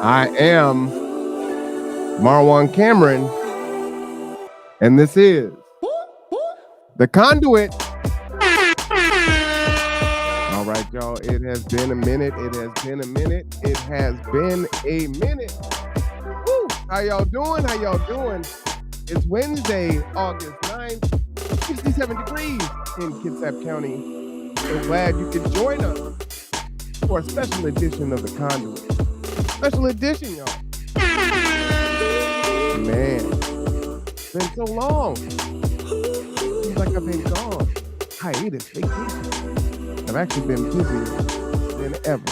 I am Marwan Cameron, and this is The Conduit. All right, y'all. It has been a minute. It has been a minute. It has been a minute. Woo! How y'all doing? How y'all doing? It's Wednesday, August 9th, 67 degrees in Kitsap County. So glad you could join us for a special edition of The Conduit. Special edition, y'all. Man, it's been so long. Seems like I've been gone. Hiatus, vacation. I've actually been busier than ever.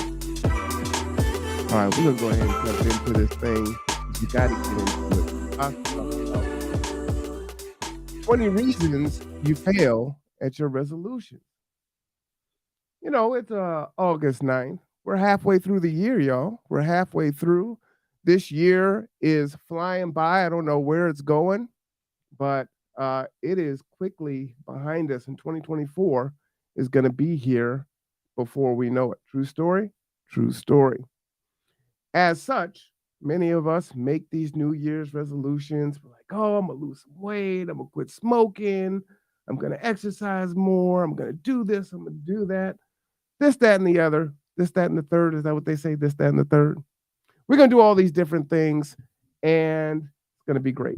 All right, we're gonna go ahead and jump into this thing. You gotta get into it. 20 reasons you fail at your resolution. You know, it's August 9th. We're halfway through the year, y'all. We're halfway through. This year is flying by. I don't know where it's going, but it is quickly behind us, and 2024 is going to be here before we know it. True story? True story. As such, many of us make these New Year's resolutions. We're like, oh, I'm going to lose some weight. I'm going to quit smoking. I'm going to exercise more. I'm going to do this. I'm going to do that. This, that, and the other. This, that, and the third. Is that what they say? This, that, and the third. We're going to do all these different things, and it's going to be great.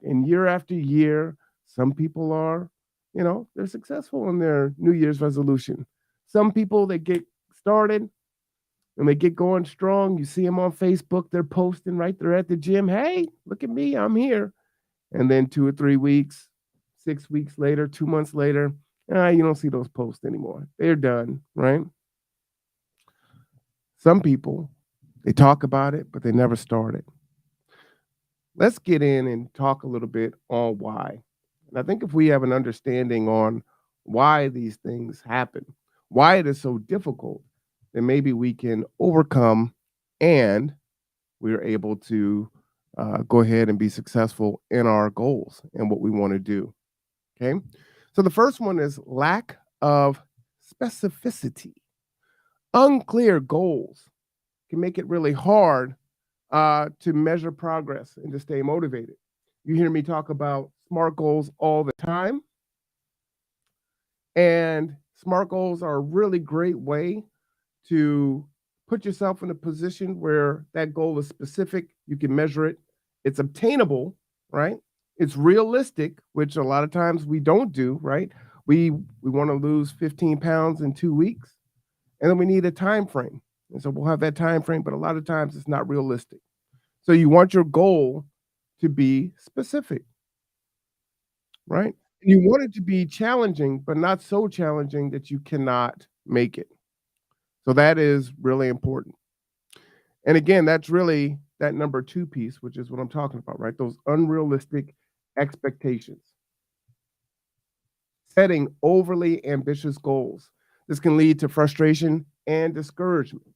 And year after year, some people are, they're successful in their New Year's resolution. Some people, they get started and they get going strong. You see them on Facebook, they're posting right there at the gym. Hey, look at me, I'm here. And then 2 or 3 weeks, 6 weeks later, 2 months later, you don't see those posts anymore. They're done, right? Some people, they talk about it, but they never start it. Let's get in and talk a little bit on why. And I think if we have an understanding on why these things happen, why it is so difficult, then maybe we can overcome and we're able to go ahead and be successful in our goals and what we want to do. Okay. So the first one is lack of specificity. Unclear goals can make it really hard to measure progress and to stay motivated. You hear me talk about SMART goals all the time. And SMART goals are a really great way to put yourself in a position where that goal is specific, you can measure it, it's obtainable, right? It's realistic, which a lot of times we don't do, right? We want to lose 15 pounds in 2 weeks, and then we need a time frame. And so we'll have that time frame, but a lot of times it's not realistic. So you want your goal to be specific, right? And you want it to be challenging, but not so challenging that you cannot make it. So that is really important. And again, that's really that number 2 piece, which is what I'm talking about, right? Those unrealistic expectations. Setting overly ambitious goals. This can lead to frustration and discouragement.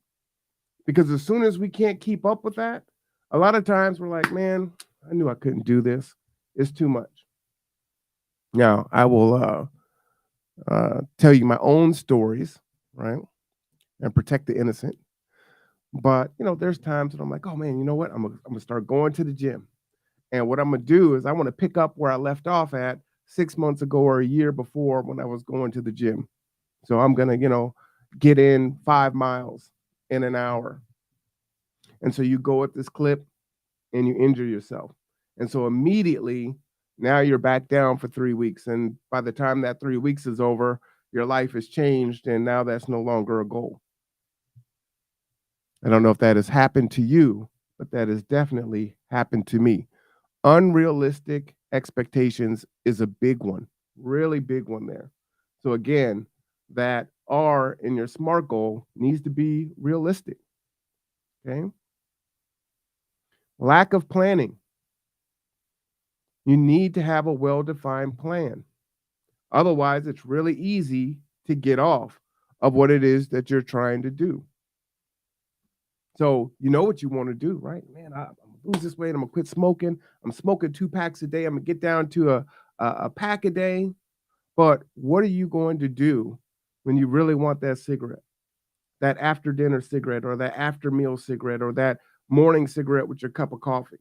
Because as soon as we can't keep up with that, a lot of times we're like, man, I knew I couldn't do this. It's too much. Now, I will tell you my own stories, right? And protect the innocent. But, there's times that I'm like, oh man, you know what? I'm gonna start going to the gym. And what I'm gonna do is I want to pick up where I left off at 6 months ago or a year before when I was going to the gym. So I'm gonna, get in 5 miles in an hour. And so you go at this clip and you injure yourself. And so immediately now you're back down for 3 weeks. And by the time that 3 weeks is over, your life has changed and now that's no longer a goal. I don't know if that has happened to you, but that has definitely happened to me. Unrealistic expectations is a big one, really big one there. So again, that R in your SMART goal needs to be realistic. Okay. Lack of planning. You need to have a well-defined plan. Otherwise, it's really easy to get off of what it is that you're trying to do. So you know what you want to do, right? Man, I'm gonna lose this weight. I'm gonna quit smoking. I'm smoking 2 packs a day. I'm gonna get down to a pack a day. But what are you going to do when you really want that cigarette, that after dinner cigarette, or that after meal cigarette, or that morning cigarette with your cup of coffee?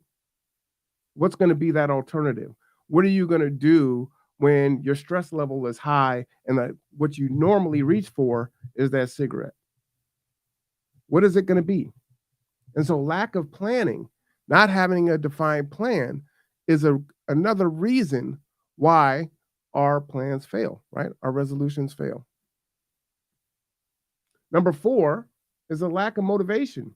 What's going to be that alternative? What are you going to do when your stress level is high and that what you normally reach for is that cigarette? What is it going to be? And so lack of planning, not having a defined plan is another reason why our plans fail, right? Our resolutions fail. Number 4 is a lack of motivation.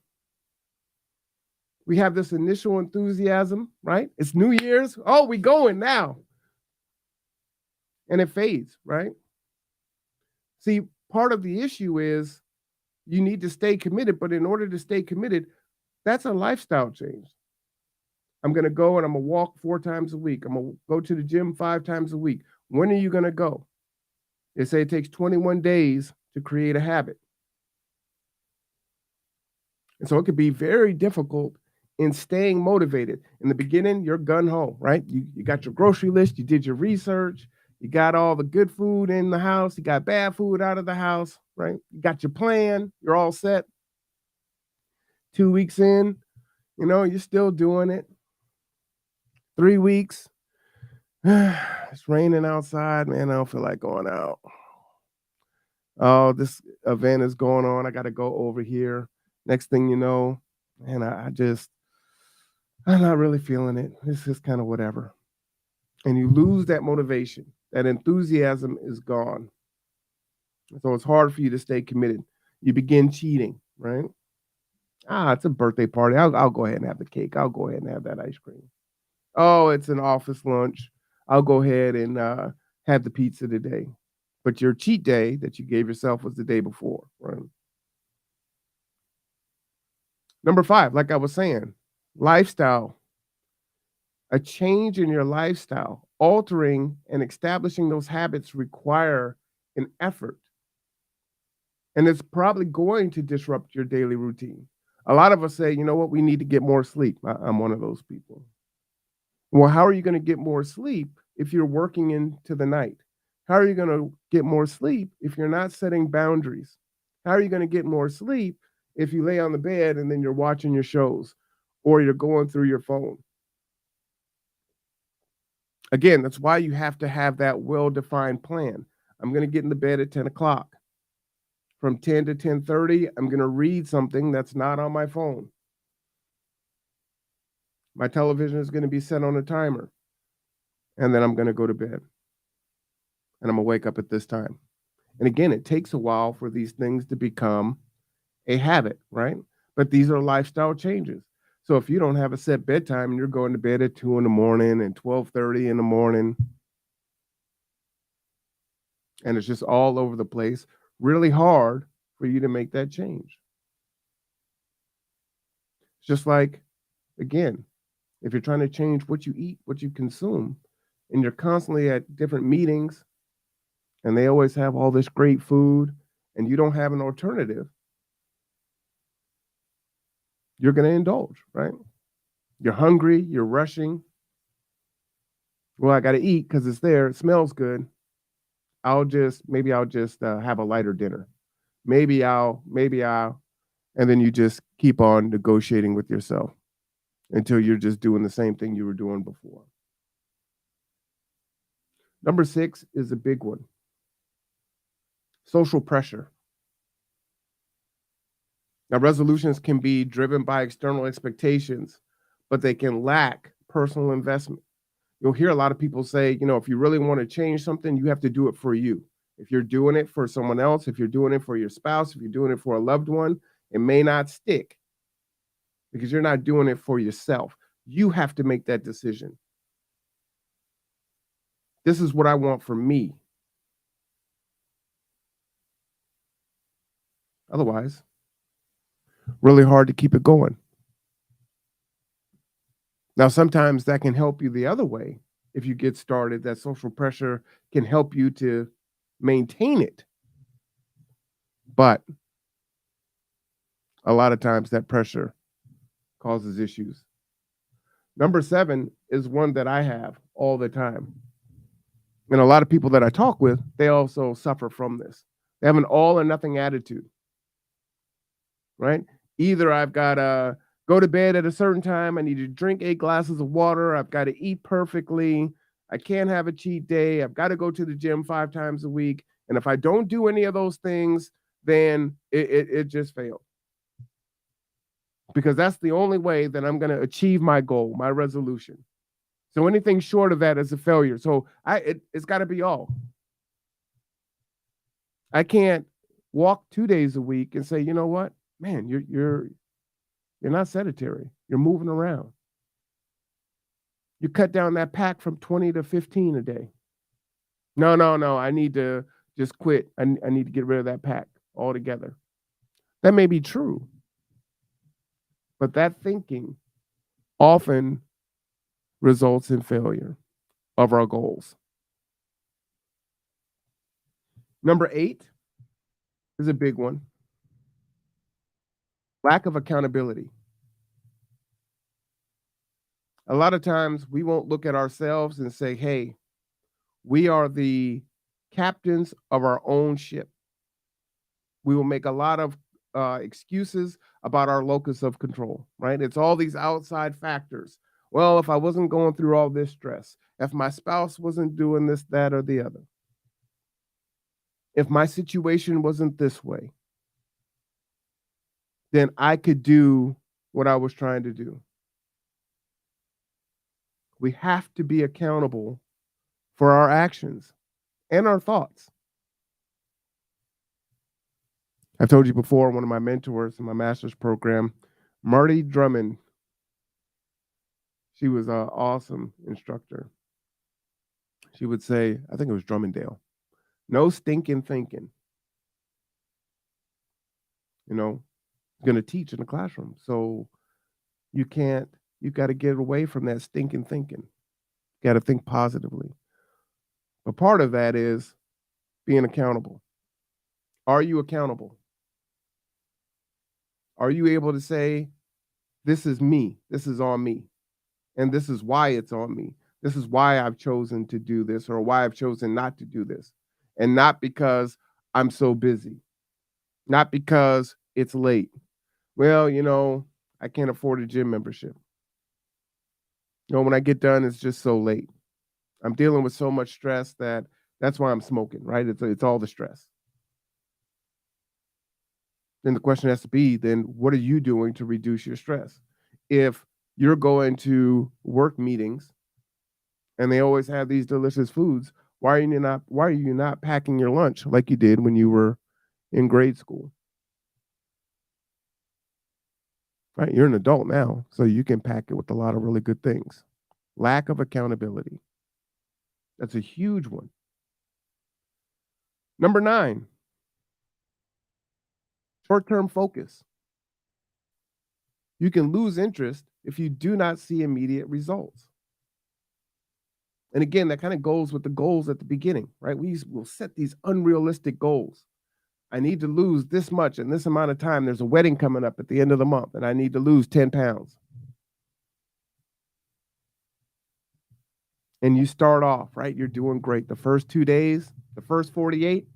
We have this initial enthusiasm, right? It's New Year's. Oh, we going now. And it fades, right? See, part of the issue is you need to stay committed, but in order to stay committed, that's a lifestyle change. I'm going to go and I'm going to walk 4 times a week. I'm going to go to the gym 5 times a week. When are you going to go? They say it takes 21 days to create a habit. And so it could be very difficult in staying motivated. In the beginning, you're gung-ho, right? You got your grocery list, you did your research, you got all the good food in the house, you got bad food out of the house, right? You got your plan, you're all set. 2 weeks in, you're still doing it. 3 weeks, it's raining outside, man, I don't feel like going out. Oh, this event is going on, I got to go over here. Next thing you know, man, I'm not really feeling it. This is kind of whatever. And you lose that motivation. That enthusiasm is gone. So it's hard for you to stay committed. You begin cheating, right? It's a birthday party. I'll go ahead and have the cake. I'll go ahead and have that ice cream. Oh, it's an office lunch. I'll go ahead and have the pizza today. But your cheat day that you gave yourself was the day before, right? Number 5, like I was saying, lifestyle. A change in your lifestyle, altering and establishing those habits require an effort. And it's probably going to disrupt your daily routine. A lot of us say, you know what, we need to get more sleep. I'm one of those people. Well, how are you going to get more sleep if you're working into the night? How are you going to get more sleep if you're not setting boundaries? How are you going to get more sleep if you lay on the bed and then you're watching your shows or you're going through your phone? Again, that's why you have to have that well-defined plan. I'm going to get in the bed at 10 o'clock. From 10 to 10:30, I'm going to read something that's not on my phone. My television is going to be set on a timer. And then I'm going to go to bed. And I'm going to wake up at this time. And again, it takes a while for these things to become a habit, right? But these are lifestyle changes. So if you don't have a set bedtime and you're going to bed at 2 in the morning and 12:30 in the morning, and it's just all over the place, really hard for you to make that change. It's just like, again, if you're trying to change what you eat, what you consume, and you're constantly at different meetings and they always have all this great food and you don't have an alternative, you're going to indulge, right? You're hungry, you're rushing. Well, I got to eat because it's there. It smells good. Maybe I'll just have a lighter dinner. Maybe I'll, and then you just keep on negotiating with yourself until you're just doing the same thing you were doing before. Number 6 is a big one. Social pressure. Now, resolutions can be driven by external expectations, but they can lack personal investment. You'll hear a lot of people say, if you really want to change something, you have to do it for you. If you're doing it for someone else, if you're doing it for your spouse, if you're doing it for a loved one, it may not stick because you're not doing it for yourself. You have to make that decision. This is what I want for me. Otherwise, really hard to keep it going. Now, sometimes that can help you the other way. If you get started, that social pressure can help you to maintain it. But a lot of times that pressure causes issues. Number 7 is one that I have all the time. And a lot of people that I talk with, they also suffer from this. They have an all or nothing attitude, right? Either I've got to go to bed at a certain time. I need to drink 8 glasses of water. I've got to eat perfectly. I can't have a cheat day. I've got to go to the gym 5 times a week. And if I don't do any of those things, then it just failed. Because that's the only way that I'm going to achieve my goal, my resolution. So anything short of that is a failure. So it's got to be all. I can't walk 2 days a week and say, you know what, man, you're not sedentary. You're moving around. You cut down that pack from 20 to 15 a day. No, no, no. I need to just quit. I need to get rid of that pack altogether. That may be true, but that thinking often results in failure of our goals. Number 8 is a big one. Lack of accountability. A lot of times we won't look at ourselves and say, hey, we are the captains of our own ship. We will make a lot of excuses about our locus of control, right? It's all these outside factors. Well, if I wasn't going through all this stress, if my spouse wasn't doing this, that, or the other, if my situation wasn't this way, then I could do what I was trying to do. We have to be accountable for our actions and our thoughts. I've told you before, one of my mentors in my master's program, Marty Drummond, she was an awesome instructor. She would say, I think it was Drummondale, no stinking thinking. You know, going to teach in the classroom. So you got to get away from that stinking thinking. You got to think positively. But part of that is being accountable. Are you accountable? Are you able to say, this is me, this is on me, and this is why it's on me? This is why I've chosen to do this or why I've chosen not to do this. And not because I'm so busy, not because it's late. Well, I can't afford a gym membership. When I get done, it's just so late. I'm dealing with so much stress that's why I'm smoking, right? It's all the stress. Then the question has to be, then what are you doing to reduce your stress? If you're going to work meetings and they always have these delicious foods, why are you not packing your lunch like you did when you were in grade school? Right? You're an adult now, so you can pack it with a lot of really good things. Lack of accountability. That's a huge one. Number 9, short-term focus. You can lose interest if you do not see immediate results. And again, that kind of goes with the goals at the beginning, right? We will set these unrealistic goals. I need to lose this much in this amount of time. There's a wedding coming up at the end of the month, and I need to lose 10 pounds. And you start off, right? You're doing great. The first 2 days, the first 48,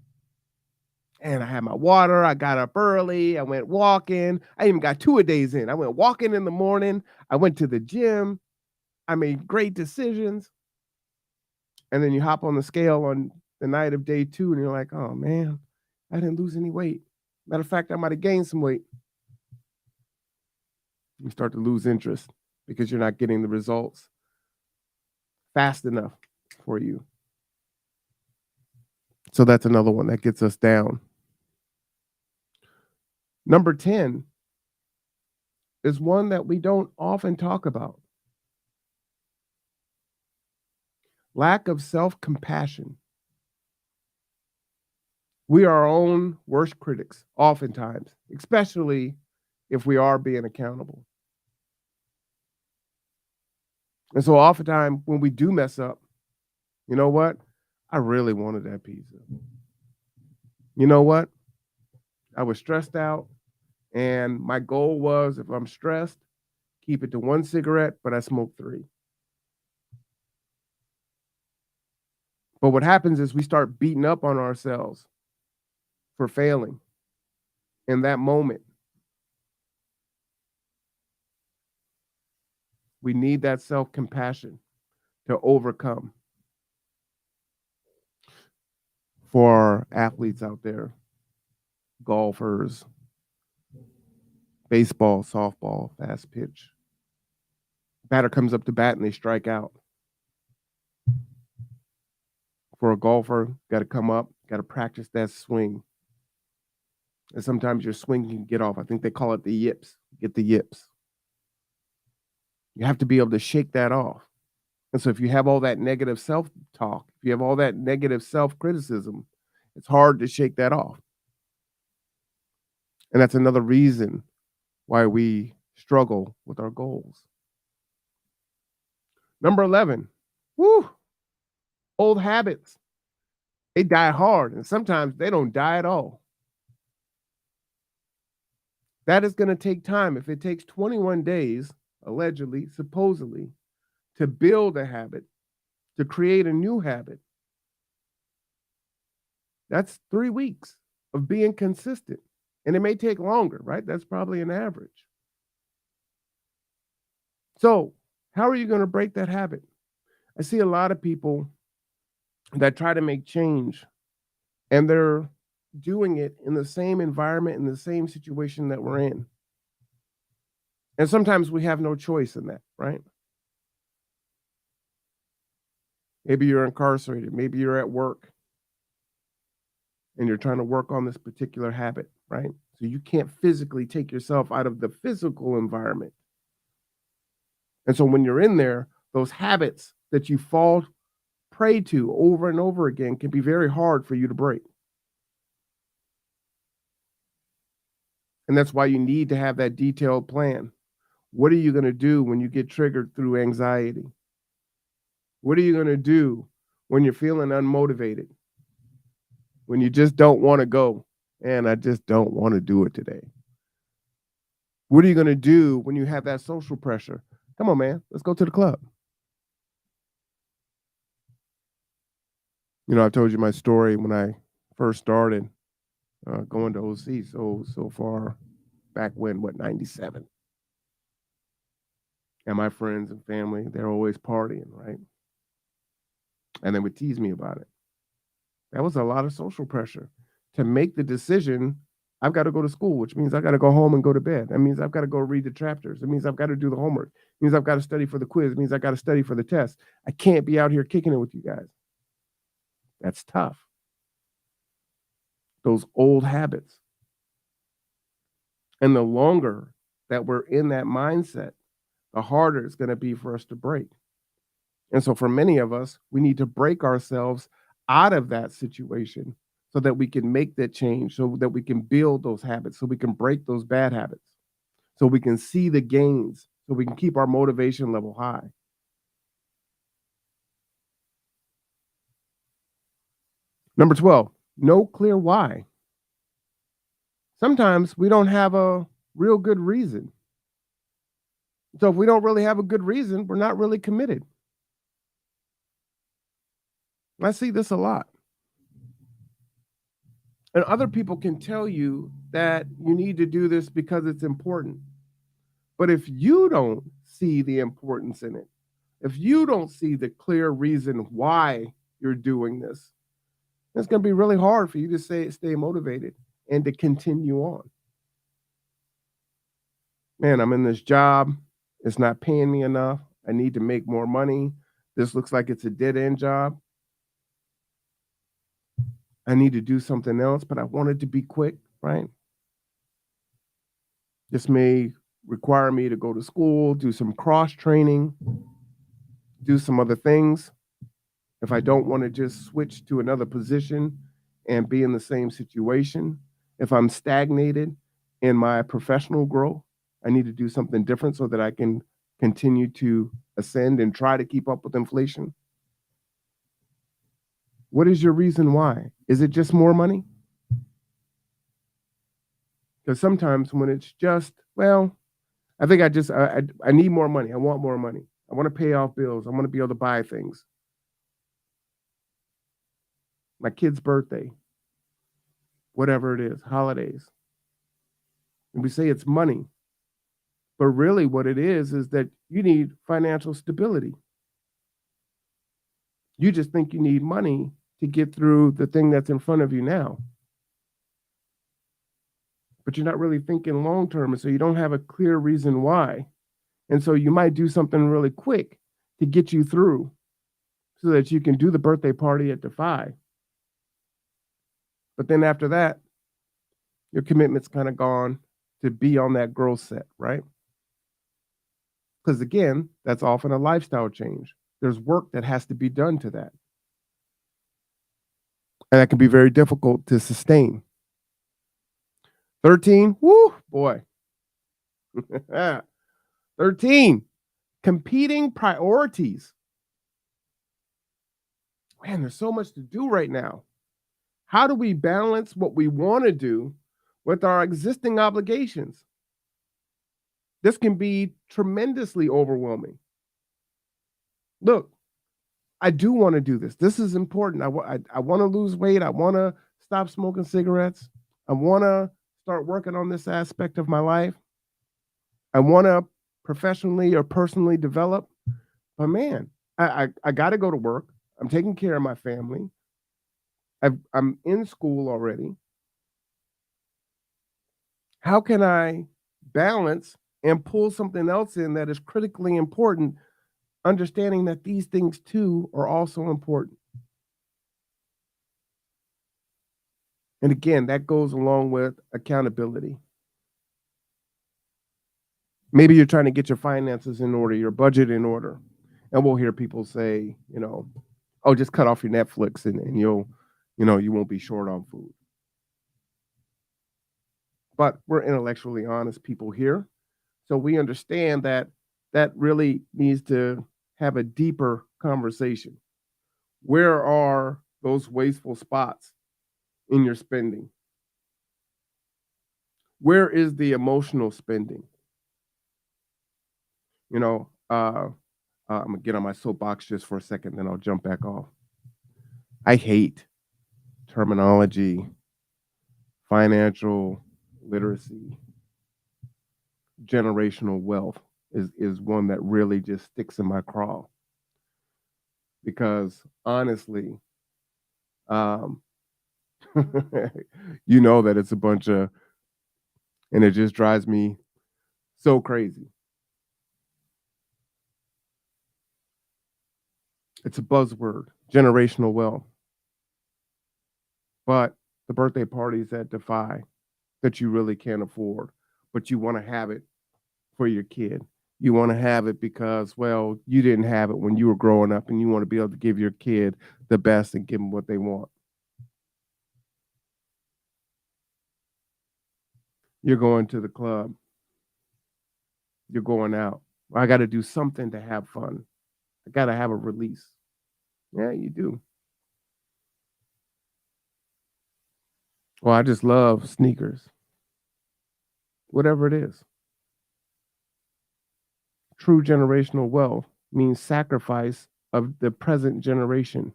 and I had my water. I got up early. I went walking. I even got 2 days in. I went walking in the morning. I went to the gym. I made great decisions. And then you hop on the scale on the night of day 2, and you're like, oh man, I didn't lose any weight. Matter of fact, I might have gained some weight. You start to lose interest because you're not getting the results fast enough for you. So that's another one that gets us down. Number 10 is one that we don't often talk about. Lack of self-compassion. We are our own worst critics, oftentimes, especially if we are being accountable. And so oftentimes when we do mess up, you know what? I really wanted that pizza. You know what? I was stressed out, and my goal was, if I'm stressed, keep it to 1 cigarette, but I smoked 3. But what happens is we start beating up on ourselves for failing in that moment. We need that self-compassion to overcome. For athletes out there, golfers, baseball, softball, fast pitch. Batter comes up to bat and they strike out. For a golfer, got to come up, got to practice that swing. And sometimes your swing can get off. I think they call it the yips. Get the yips. You have to be able to shake that off. And so if you have all that negative self-talk, if you have all that negative self-criticism, it's hard to shake that off. And that's another reason why we struggle with our goals. Number 11, woo, old habits. They die hard, and sometimes they don't die at all. That is going to take time. If it takes 21 days, allegedly, supposedly, to build a habit, to create a new habit, that's 3 weeks of being consistent. And it may take longer, right? That's probably an average. So, how are you going to break that habit? I see a lot of people that try to make change, and they're doing it in the same environment, in the same situation that we're in. And sometimes we have no choice in that, right? Maybe you're incarcerated, maybe you're at work and you're trying to work on this particular habit, right? So you can't physically take yourself out of the physical environment. And so when you're in there, those habits that you fall prey to over and over again can be very hard for you to break. And that's why you need to have that detailed plan. What are you going to do when you get triggered through anxiety? What are you going to do when you're feeling unmotivated? When you just don't want to go? And I just don't want to do it today. What are you going to do when you have that social pressure? Come on, man, let's go to the club. You know, I told you my story when I first started going to OC so far back when, 97. And my friends and family, they're always partying, right? And they would tease me about it. That was a lot of social pressure to make the decision. I've got to go to school, which means I got to go home and go to bed. That means I've got to go read the chapters. It means I've got to do the homework. It means I've got to study for the quiz. It means I got to study for the test. I can't be out here kicking it with you guys. That's tough. Those old habits. And the longer that we're in that mindset, the harder it's going to be for us to break. And so for many of us, we need to break ourselves out of that situation so that we can make that change, so that we can build those habits, so we can break those bad habits, so we can see the gains, so we can keep our motivation level high. Number 12, no clear why. Sometimes we don't have a real good reason. So if we don't really have a good reason, we're not really committed. I see this a lot. And other people can tell you that you need to do this because it's important. But if you don't see the importance in it, if you don't see the clear reason why you're doing this, it's going to be really hard for you to stay motivated and to continue on. Man, I'm in this job. It's not paying me enough. I need to make more money. This looks like it's a dead end job. I need to do something else, but I want it to be quick, right? This may require me to go to school, do some cross training, do some other things. If I don't want to just switch to another position and be in the same situation, if I'm stagnated in my professional growth, I need to do something different so that I can continue to ascend and try to keep up with inflation. What is your reason why? Is it just more money? Because sometimes when it's just, well, I think I need more money. I want more money. I want to pay off bills. I want to be able to buy things. My kid's birthday, whatever it is, holidays. And we say it's money. But really what it is that you need financial stability. You just think you need money to get through the thing that's in front of you now, but you're not really thinking long term, and so you don't have a clear reason why. And so you might do something really quick to get you through so that you can do the birthday party at Defy. But then after that, your commitment's kind of gone to be on that growth set, right? Because again, that's often a lifestyle change. There's work that has to be done to that. And that can be very difficult to sustain. 13, whoo, boy. 13, competing priorities. Man, there's so much to do right now. How do we balance what we want to do with our existing obligations? This can be tremendously overwhelming. Look, I do want to do this. This is important. I want to lose weight. I want to stop smoking cigarettes. I want to start working on this aspect of my life. I want to professionally or personally develop. But man, I got to go to work. I'm taking care of my family. I'm in school already. How can I balance and pull something else in that is critically important, understanding that these things too are also important? And again, that goes along with accountability. Maybe you're trying to get your finances in order, your budget in order. And we'll hear people say, oh, just cut off your Netflix and you won't be short on food. But we're intellectually honest people here. So we understand that that really needs to have a deeper conversation. Where are those wasteful spots in your spending? Where is the emotional spending? I'm gonna get on my soapbox just for a second, then I'll jump back off. I hate terminology, financial literacy, generational wealth is one that really just sticks in my craw. Because honestly, um, you know that it's a bunch of, and it just drives me so crazy. It's a buzzword, generational wealth. But the birthday parties that Defy that you really can't afford, but you want to have it for your kid. You want to have it because, well, you didn't have it when you were growing up and you want to be able to give your kid the best and give them what they want. You're going to the club. You're going out. I got to do something to have fun. I got to have a release. Yeah, you do. Well, I just love sneakers. Whatever it is. True generational wealth means sacrifice of the present generation.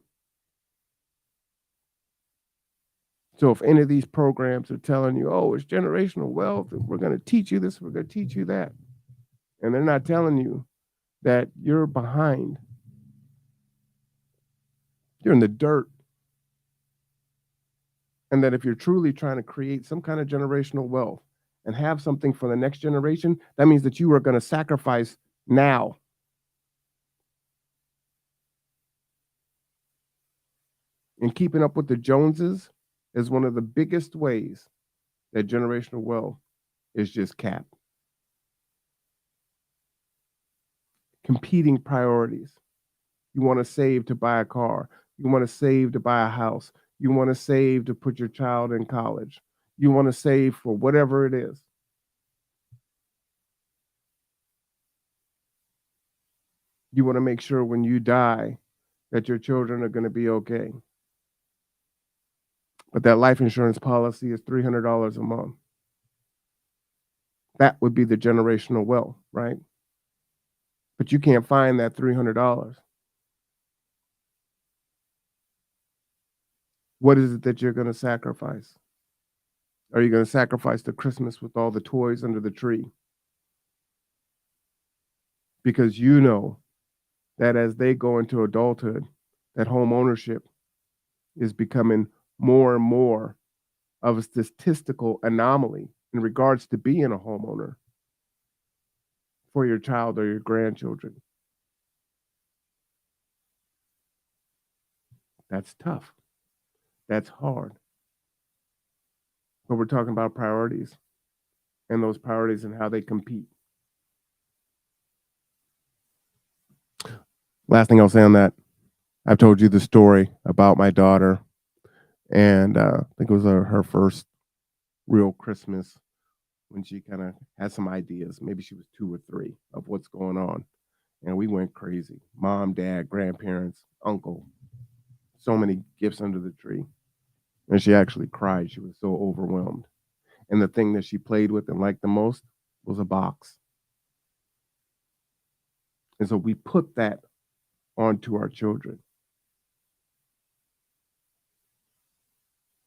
So if any of these programs are telling you, oh, it's generational wealth, and we're going to teach you this, we're going to teach you that, and they're not telling you that you're behind, you're in the dirt, and that if you're truly trying to create some kind of generational wealth and have something for the next generation, that means that you are going to sacrifice now. And keeping up with the Joneses is one of the biggest ways that generational wealth is just capped. Competing priorities. You want to save to buy a car. You want to save to buy a house. You want to save to put your child in college. You want to save for whatever it is. You want to make sure when you die that your children are going to be okay. But that life insurance policy is $300 a month. That would be the generational wealth, right? But you can't find that $300. What is it that you're going to sacrifice? Are you going to sacrifice the Christmas with all the toys under the tree? because you know that as they go into adulthood, that home ownership is becoming more and more of a statistical anomaly in regards to being a homeowner for your child or your grandchildren. That's tough. That's hard. But we're talking about priorities and those priorities and how they compete. Last thing I'll say on that, I've told you the story about my daughter, and I think it was her first real Christmas when she kind of had some ideas. Maybe she was 2 or 3 of what's going on. And we went crazy. Mom, dad, grandparents, uncle, so many gifts under the tree. And she actually cried. She was so overwhelmed. And the thing that she played with and liked the most was a box. And so we put that onto our children.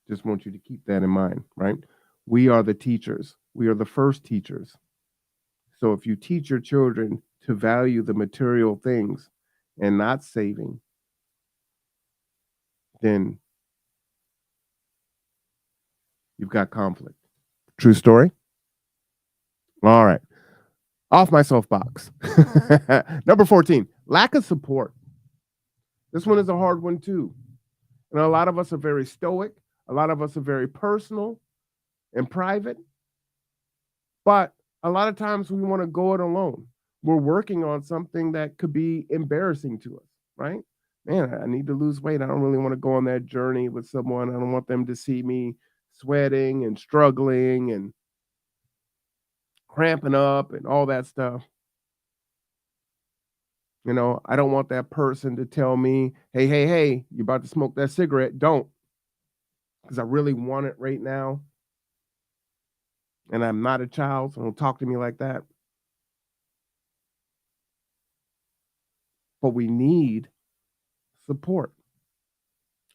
Just want you to keep that in mind, right? We are the teachers. We are the first teachers. So if you teach your children to value the material things and not saving, then you've got conflict. True story? All right. Off my soapbox. Number 14, lack of support. This one is a hard one too. And a lot of us are very stoic. A lot of us are very personal and private. But a lot of times we want to go it alone. We're working on something that could be embarrassing to us, right? Man, I need to lose weight. I don't really want to go on that journey with someone. I don't want them to see me sweating and struggling and cramping up and all that stuff. You know, I don't want that person to tell me, hey, hey, hey, you're about to smoke that cigarette. Don't, because I really want it right now. And I'm not a child, so don't talk to me like that. But we need support.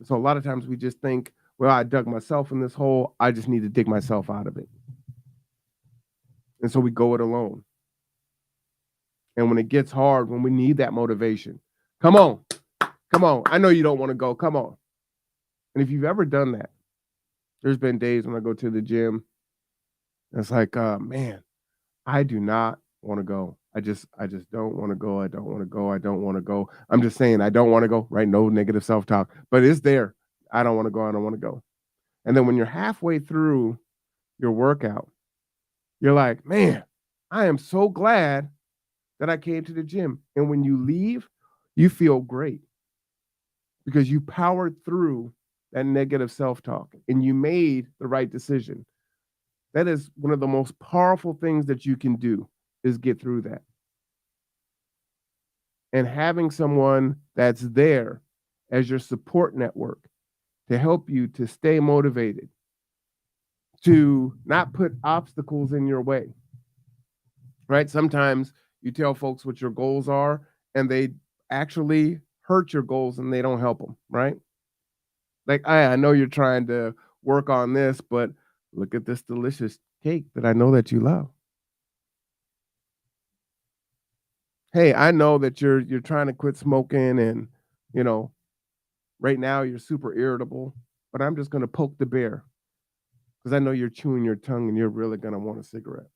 So a lot of times we just think, well, I dug myself in this hole. I just need to dig myself out of it. And so we go it alone. And when it gets hard, when we need that motivation, come on, come on. I know you don't want to go. Come on. And if you've ever done that, there's been days when I go to the gym. It's like, man, I do not want to go. I just don't want to go. I don't want to go. I don't want to go. I'm just saying I don't want to go, right? No negative self-talk, but it's there. I don't want to go. I don't want to go. And then when you're halfway through your workout, you're like, man, I am so glad that I came to the gym. And when you leave, you feel great because you powered through that negative self-talk and you made the right decision. That is one of the most powerful things that you can do is get through that. And having someone that's there as your support network to help you to stay motivated, to not put obstacles in your way, right? Sometimes you tell folks what your goals are and they actually hurt your goals and they don't help them, right? Like, I know you're trying to work on this, but look at this delicious cake that I know that you love. Hey, I know that you're trying to quit smoking and, you know, right now you're super irritable, but I'm just going to poke the bear because I know you're chewing your tongue and you're really going to want a cigarette.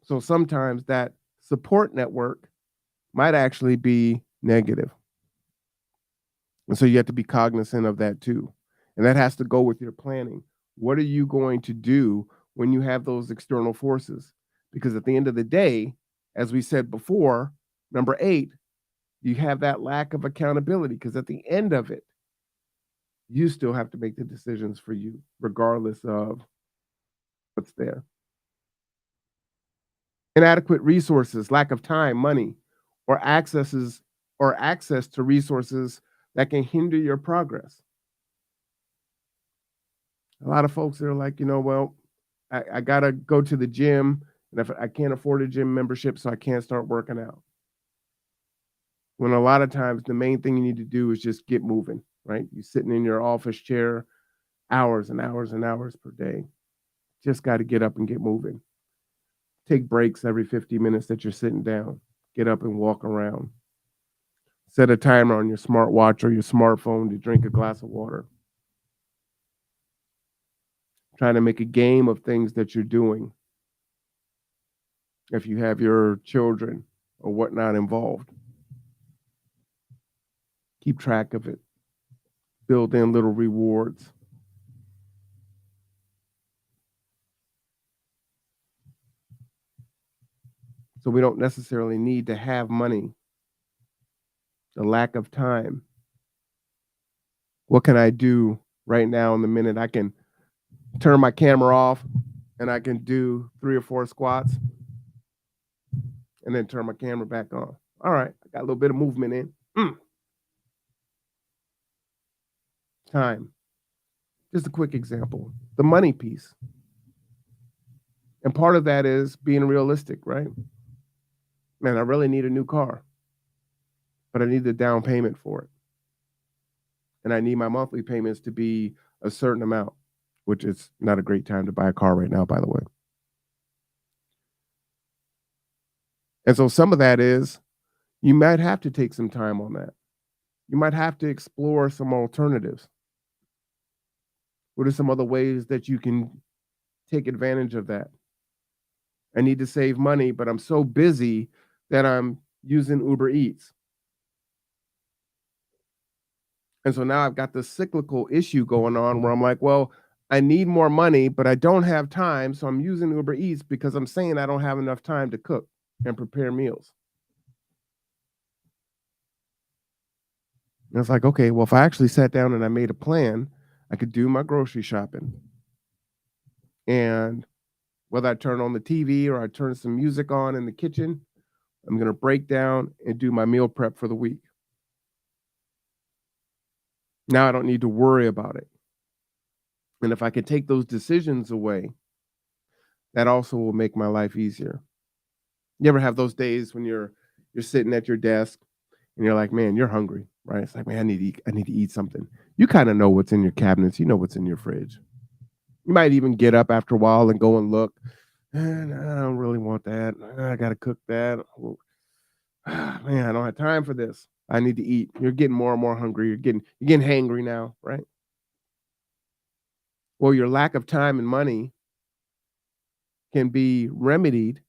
So sometimes that support network might actually be negative. And so you have to be cognizant of that too. And that has to go with your planning. What are you going to do when you have those external forces? Because at the end of the day, as we said before, number 8, you have that lack of accountability because at the end of it, you still have to make the decisions for you, regardless of what's there. Inadequate resources, lack of time, money, or access to resources that can hinder your progress. A lot of folks are like, well, I gotta go to the gym, and if I can't afford a gym membership, so I can't start working out. When a lot of times the main thing you need to do is just get moving, right? You're sitting in your office chair hours and hours and hours per day. Just got to get up and get moving. Take breaks every 50 minutes that you're sitting down. Get up and walk around. Set a timer on your smartwatch or your smartphone to drink a glass of water. Trying to make a game of things that you're doing. If you have your children or whatnot involved, keep track of it. Build in little rewards. So we don't necessarily need to have money. The lack of time. What can I do right now in the minute? I can turn my camera off and I can do 3 or 4 squats and then turn my camera back on. All right, I got a little bit of movement in. Time. Just a quick example. The money piece. And part of that is being realistic, right? Man, I really need a new car, but I need the down payment for it. And I need my monthly payments to be a certain amount, which is not a great time to buy a car right now, by the way. And so some of that is you might have to take some time on that. You might have to explore some alternatives. What are some other ways that you can take advantage of that? I need to save money, but I'm so busy that I'm using Uber Eats. And so now I've got this cyclical issue going on where I'm like, well, I need more money, but I don't have time. So I'm using Uber Eats because I'm saying I don't have enough time to cook and prepare meals. And it's like, okay, well, if I actually sat down and I made a plan, I could do my grocery shopping. And whether I turn on the TV or I turn some music on in the kitchen, I'm going to break down and do my meal prep for the week. Now I don't need to worry about it. And if I can take those decisions away, that also will make my life easier. You ever have those days when you're sitting at your desk and you're like, man, you're hungry, right? It's like, man, I need to eat something. You kind of know what's in your cabinets, you know what's in your fridge. You might even get up after a while and go and look. Man, I don't really want that. I gotta cook that. Man, I don't have time for this. I need to eat. You're getting more and more hungry. You're getting hangry now, right? Well, your lack of time and money can be remedied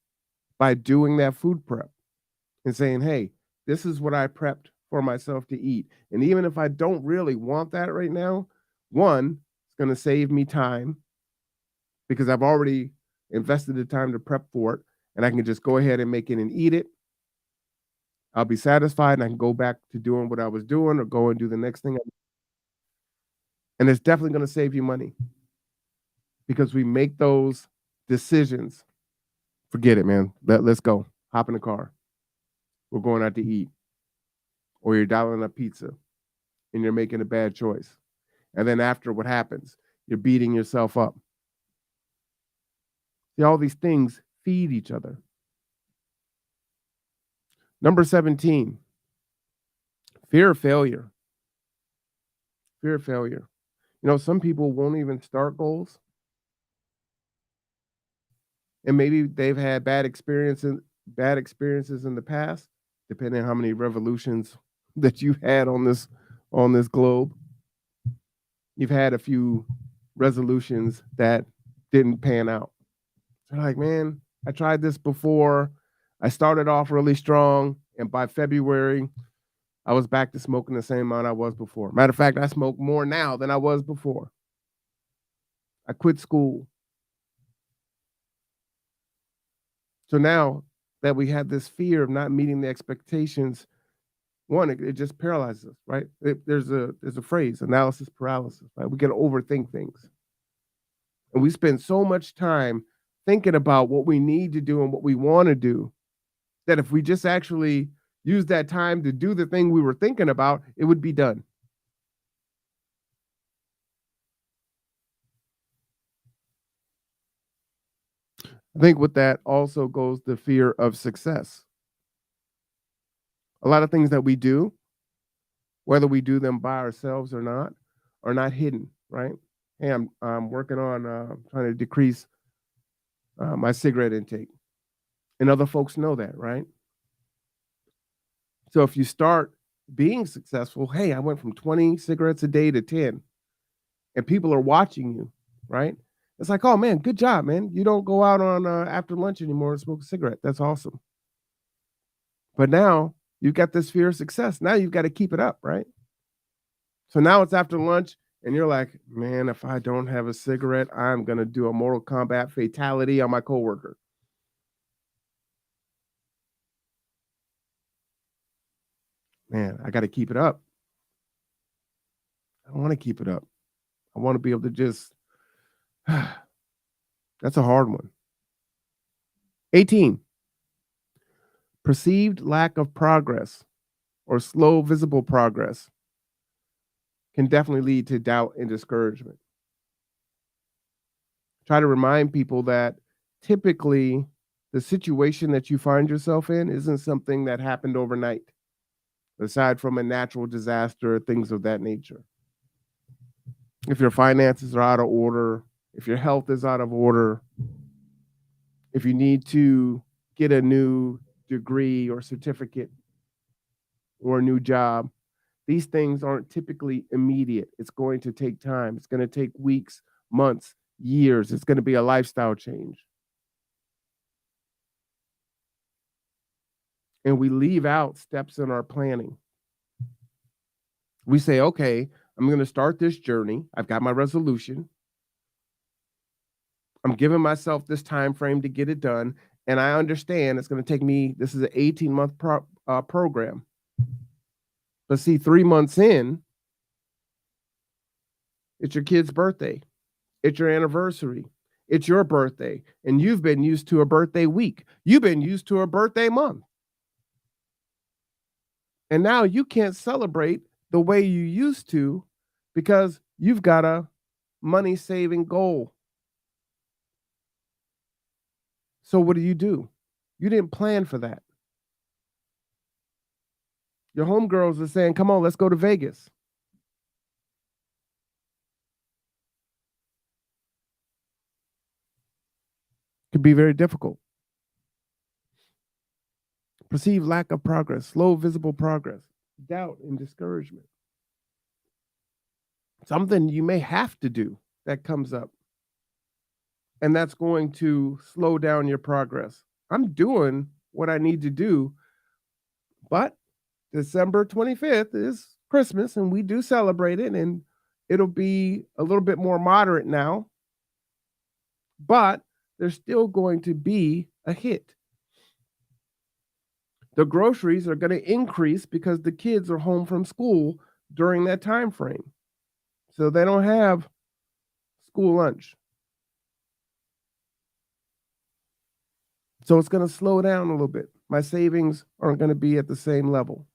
by doing that food prep and saying, hey, this is what I prepped for myself to eat. And even if I don't really want that right now, one, it's going to save me time because I've already invested the time to prep for it and I can just go ahead and make it and eat it. I'll be satisfied and I can go back to doing what I was doing or go and do the next thing. And it's definitely going to save you money because we make those decisions. Forget it, man. Let's go. Hop in the car. We're going out to eat. Or you're dialing up pizza and you're making a bad choice. And then after, what happens? You're beating yourself up. See, all these things feed each other. Number 17, fear of failure. Fear of failure. You know, some people won't even start goals. And maybe they've had bad experiences in the past, depending on how many revolutions that you've had on this globe. You've had a few resolutions that didn't pan out. They're like, man, I tried this before. I started off really strong, and by February, I was back to smoking the same amount I was before. Matter of fact, I smoke more now than I was before. I quit school. So now that we have this fear of not meeting the expectations, one, it just paralyzes us, right? There's a phrase, analysis paralysis, right? We can overthink things. And we spend so much time thinking about what we need to do and what we want to do that if we just actually use that time to do the thing we were thinking about, it would be done. I think with that also goes the fear of success. A lot of things that we do, whether we do them by ourselves or not, are not hidden, right? Hey, I'm working on trying to decrease my cigarette intake. And other folks know that, right? So if you start being successful, hey, I went from 20 cigarettes a day to 10, and people are watching you, right? It's like, oh man, good job, man. You don't go out on after lunch anymore and smoke a cigarette. That's awesome. But now you've got this fear of success. Now you've got to keep it up, right? So now it's after lunch, and you're like, man, if I don't have a cigarette, I'm gonna do a Mortal Kombat fatality on my coworker. Man, I got to keep it up. I don't want to keep it up. I want to be able to just. That's a hard one. 18. Perceived lack of progress or slow visible progress can definitely lead to doubt and discouragement. Try to remind people that typically the situation that you find yourself in isn't something that happened overnight, aside from a natural disaster, things of that nature. If your finances are out of order, if your health is out of order, if you need to get a new degree or certificate or a new job, these things aren't typically immediate. It's going to take time. It's going to take weeks, months, years. It's going to be a lifestyle change. And we leave out steps in our planning. We say, okay, I'm going to start this journey. I've got my resolution. I'm giving myself this time frame to get it done. And I understand it's going to take me, this is an 18-month program. But see, 3 months in, it's your kid's birthday. It's your anniversary. It's your birthday. And you've been used to a birthday week. You've been used to a birthday month. And now you can't celebrate the way you used to because you've got a money saving goal. So what do? You didn't plan for that. Your homegirls are saying, come on, let's go to Vegas. Could be very difficult. Perceived lack of progress, slow visible progress, doubt and discouragement. Something you may have to do that comes up. And that's going to slow down your progress. I'm doing what I need to do, but December 25th is Christmas and we do celebrate it, and it'll be a little bit more moderate now, but there's still going to be a hit. The groceries are going to increase because the kids are home from school during that time frame. So they don't have school lunch. So it's going to slow down a little bit. My savings aren't going to be at the same level.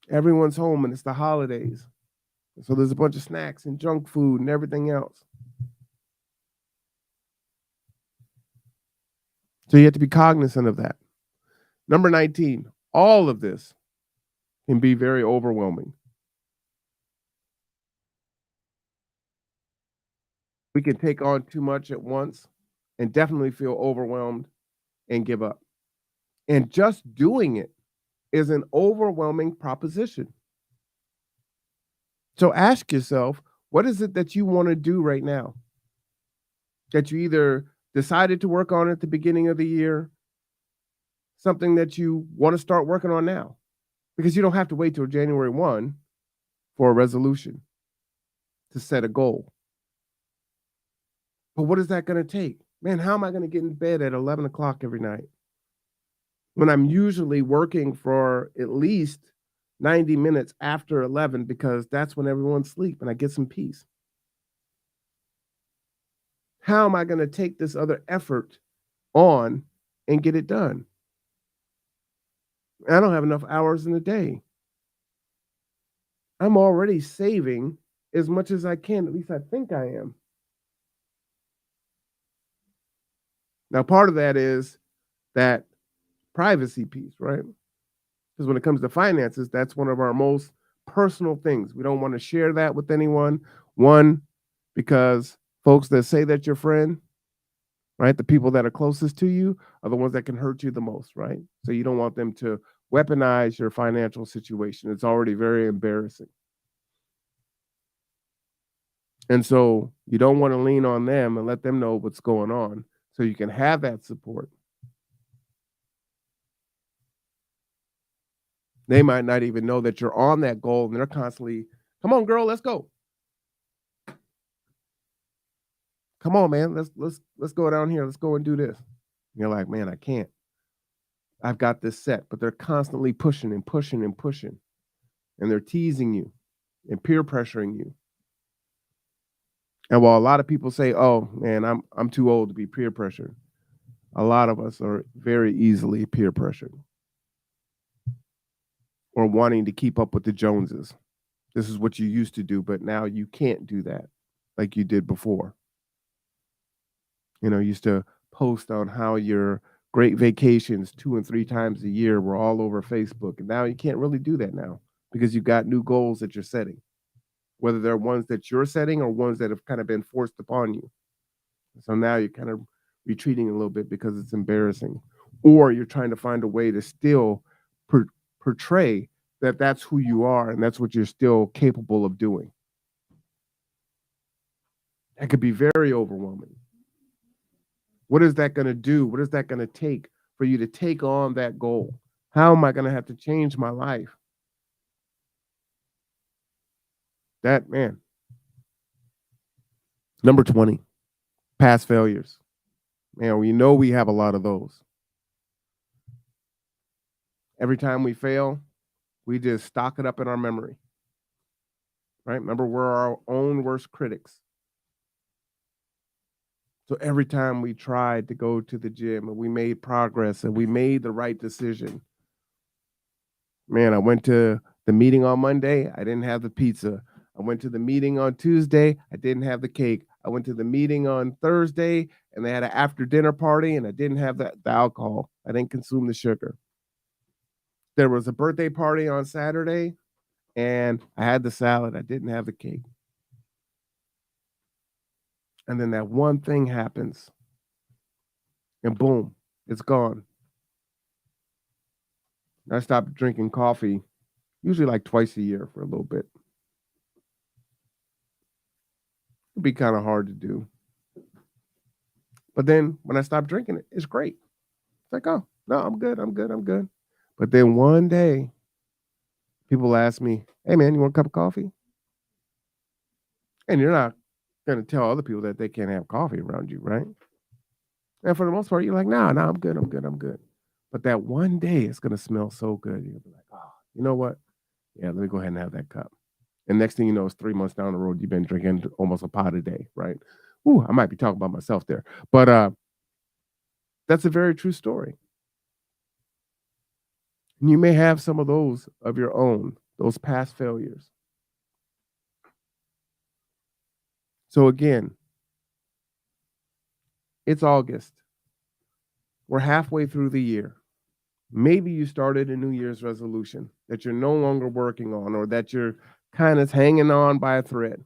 Everyone's home and it's the holidays. So there's a bunch of snacks and junk food and everything else. So you have to be cognizant of that. Number 19, all of this can be very overwhelming. We can take on too much at once and definitely feel overwhelmed and give up. And just doing it is an overwhelming proposition. So ask yourself, what is it that you want to do right now? That you either decided to work on at the beginning of the year, something that you want to start working on now, because you don't have to wait till January 1 for a resolution to set a goal. But what is that going to take? Man, how am I going to get in bed at 11 o'clock every night when I'm usually working for at least 90 minutes after 11 because that's when everyone's asleep and I get some peace? How am I going to take this other effort on and get it done? I don't have enough hours in the day. I'm already saving as much as I can, at least I think I am. Now, part of that is that privacy piece, right? Because when it comes to finances, that's one of our most personal things. We don't want to share that with anyone. One, because folks that say that your friend, right? The people that are closest to you are the ones that can hurt you the most, right? So you don't want them to weaponize your financial situation. It's already very embarrassing. And so you don't want to lean on them and let them know what's going on so you can have that support. They might not even know that you're on that goal and they're constantly, come on, girl, let's go. Come on, man, let's go down here. Let's go and do this. And you're like, man, I can't. I've got this set, but they're constantly pushing and pushing and pushing. And they're teasing you and peer pressuring you. And while a lot of people say, "Oh, man, I'm too old to be peer pressured," a lot of us are very easily peer pressured or wanting to keep up with the Joneses. This is what you used to do, but now you can't do that like you did before. You used to post on how your great vacations 2 and 3 times a year were all over Facebook, and now you can't really do that now because you've got new goals that you're setting, whether they're ones that you're setting or ones that have kind of been forced upon you. So now you're kind of retreating a little bit because it's embarrassing, or you're trying to find a way to still portray that that's who you are and that's what you're still capable of doing. That could be very overwhelming. What is that going to do? What is that going to take for you to take on that goal? How am I going to have to change my life? That, man. Number 20, past failures. Man, we know we have a lot of those. Every time we fail, we just stock it up in our memory. Right? Remember, we're our own worst critics. So every time we tried to go to the gym and we made progress and we made the right decision, man, I went to the meeting on Monday, I didn't have the pizza. I went to the meeting on Tuesday, I didn't have the cake. I went to the meeting on Thursday and they had an after dinner party and I didn't have the alcohol. I didn't consume the sugar. There was a birthday party on Saturday and I had the salad. I didn't have the cake. And then that one thing happens and boom, it's gone. I stopped drinking coffee, usually like twice a year for a little bit. It'd be kind of hard to do. But then when I stopped drinking it, it's great. It's like, oh, no, I'm good. I'm good. I'm good. But then one day, people ask me, hey, man, you want a cup of coffee? And you're not going to tell other people that they can't have coffee around you, right? And for the most part, you're like, nah, I'm good. I'm good. I'm good. But that one day, it's going to smell so good. You'll be like, oh, you know what? Yeah, let me go ahead and have that cup. And next thing you know, it's 3 months down the road, you've been drinking almost a pot a day, right? Ooh, I might be talking about myself there. But that's a very true story. And you may have some of those of your own, those past failures. So again, it's August. We're halfway through the year. Maybe you started a New Year's resolution that you're no longer working on or that you're kind of hanging on by a thread.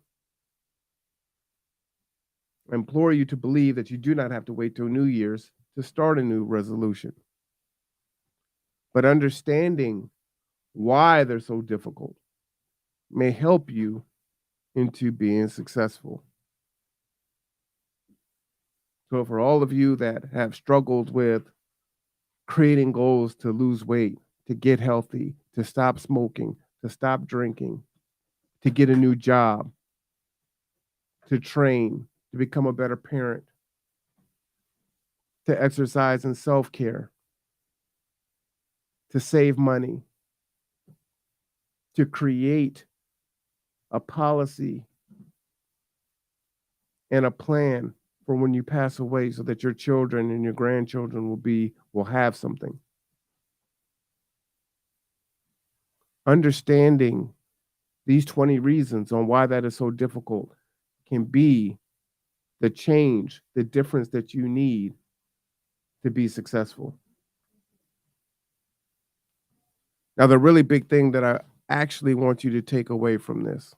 I implore you to believe that you do not have to wait till New Year's to start a new resolution. But understanding why they're so difficult may help you into being successful. So, for all of you that have struggled with creating goals to lose weight, to get healthy, to stop smoking, to stop drinking, to get a new job, to train, to become a better parent, to exercise and self care, to save money, to create a policy and a plan for when you pass away so that your children and your grandchildren will have something. Understanding these 20 reasons on why that is so difficult can be the change, the difference that you need to be successful. Now, the really big thing that I actually want you to take away from this,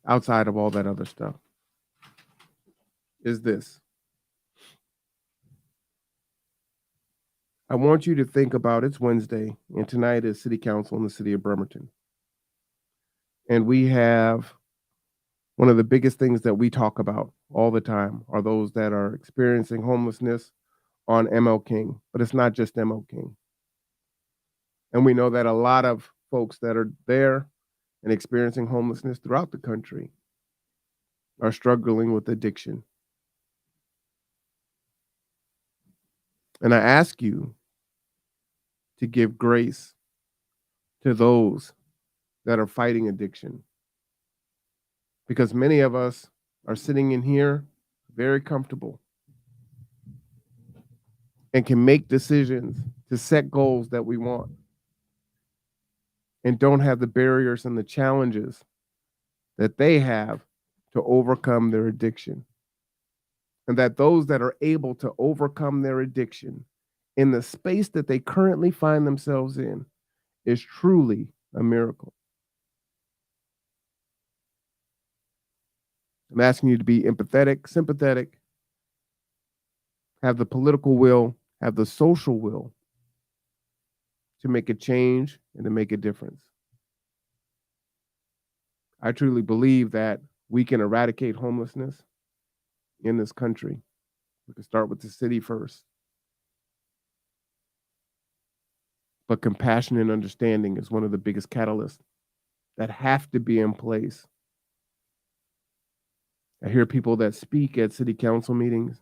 outside of all that other stuff, is this. I want you to think about it's Wednesday, and tonight is city council in the city of Bremerton. And we have one of the biggest things that we talk about all the time are those that are experiencing homelessness on ML King, but it's not just ML King. And we know that a lot of folks that are there and experiencing homelessness throughout the country are struggling with addiction. And I ask you to give grace to those that are fighting addiction. Because many of us are sitting in here very comfortable and can make decisions to set goals that we want and don't have the barriers and the challenges that they have to overcome their addiction. And that those that are able to overcome their addiction in the space that they currently find themselves in is truly a miracle. I'm asking you to be empathetic, sympathetic, have the political will, have the social will to make a change and to make a difference. I truly believe that we can eradicate homelessness in this country. We can start with the city first. But compassion and understanding is one of the biggest catalysts that have to be in place. I hear people that speak at city council meetings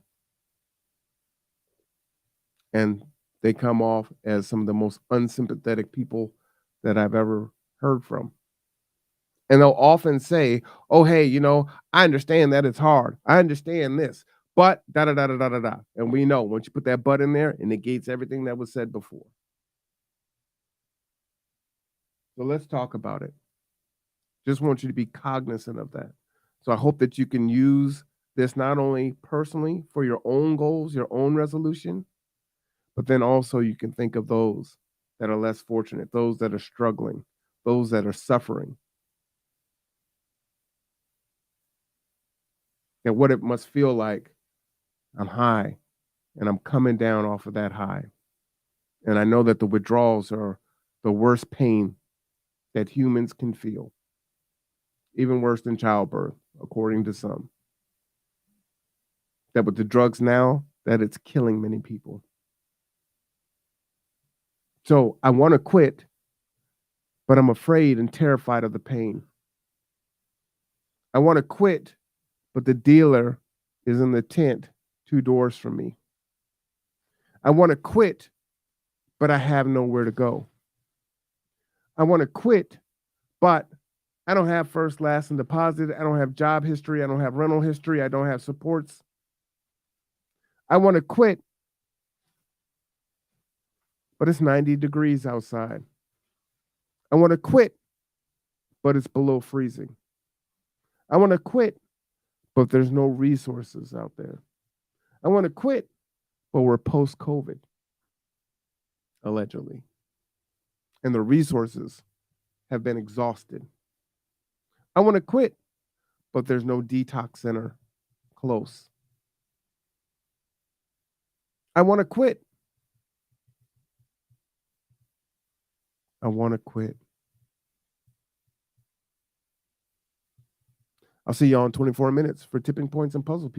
and they come off as some of the most unsympathetic people that I've ever heard from. And they'll often say, "Oh, hey, I understand that it's hard. I understand this, but da da da da da da da." And we know once you put that "but" in there, it negates everything that was said before. So let's talk about it. Just want you to be cognizant of that. So I hope that you can use this not only personally for your own goals, your own resolution, but then also you can think of those that are less fortunate, those that are struggling, those that are suffering. And what it must feel like. I'm high and I'm coming down off of that high. And I know that the withdrawals are the worst pain that humans can feel, even worse than childbirth, according to some. That with the drugs now, that it's killing many people. So I want to quit, but I'm afraid and terrified of the pain. I want to quit, but the dealer is in the tent 2 doors from me. I want to quit, but I have nowhere to go. I want to quit, but I don't have first, last, and deposit. I don't have job history. I don't have rental history. I don't have supports. I want to quit, but it's 90 degrees outside. I want to quit, but it's below freezing. I want to quit, but there's no resources out there. I want to quit, but we're post-COVID, allegedly. And the resources have been exhausted. I want to quit, but there's no detox center close. I want to quit. I want to quit. I'll see y'all in 24 minutes for Tipping Points and Puzzle Pieces.